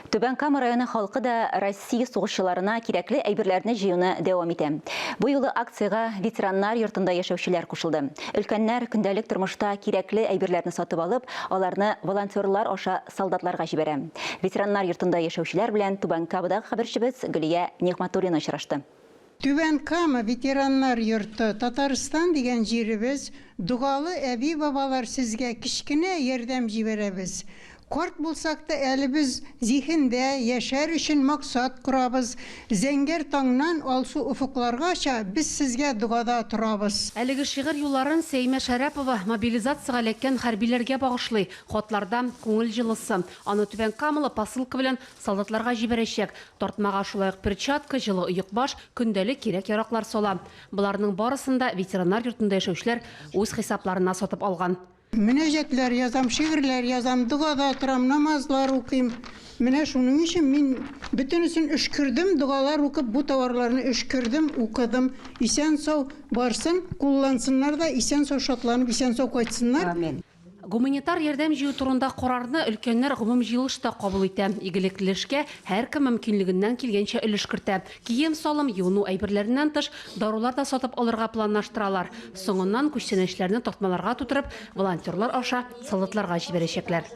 Түбән Кама районы халкы да Россия сугышчыларына кирәкле әйберләрне җыюны дәвам итә. Бу юлы акцияга ветераннар йортында яшәүчеләр кушылды. Өлкәннәр көндәлек тормышта кирәкле әйберләрне сатып алып, аларны волонтерлар аша солдатларга җибәрә. Ветераннар йортында яшәүчеләр белән Түбән Камадагы хәбәрчебез Гөлия Нигъматуллина очрашты. Түбән Кама ветераннар йорты Татарстан дигән җиребез, дугалы әби бабалар сезгә кичкенә ярдәм җибәрәбез. Карт булсак та әле без зиһендә яшәр өчен максат корабыз. Зәңгәр таңнан алсу уфукларгача без сезгә дугада торабыз. Әлеге шигырь юлларын Сәймә Шәрәпова мобилизациягә эләккән хәрбиләргә багышлый. Хатлардан күңел җылысы. Аны Түбән Камалы посылка белән солдатларга җибәрәчәк. Тартмага шулай ук перчатка, җылы оек-баш, көндәлек кирәк-яраклар сала. Буларның барысында ветераннар йортында яшәүчеләр үз хисапларына сатып алган. Мөнәҗәтләр язам, шигырьләр язам, дугада торам, намазлар укыйм. Менә шуның өчен мин бөтенесен өшкердем, дугалар укып, бу товарларны өшкердем, укыдым. Исән сау барсын, куллансыннар да, исән сау шатланып, исән сау кайтсыннар. Амин. Гуманитар ярдәм җыю турында карарны өлкәннәр гомум җыелышта кабул итә. Игелекле эшкә һәркем мөмкинлегеннән килгәнчә өлеш кертә. Кием салым, юыну әйберләреннән тыш дарулар да сатып алырга планлаштыралар. Соңыннан күчтәнәчләрне тартмаларга тутырып, волонтерлар аша солдатларга җибәрәчәкләр.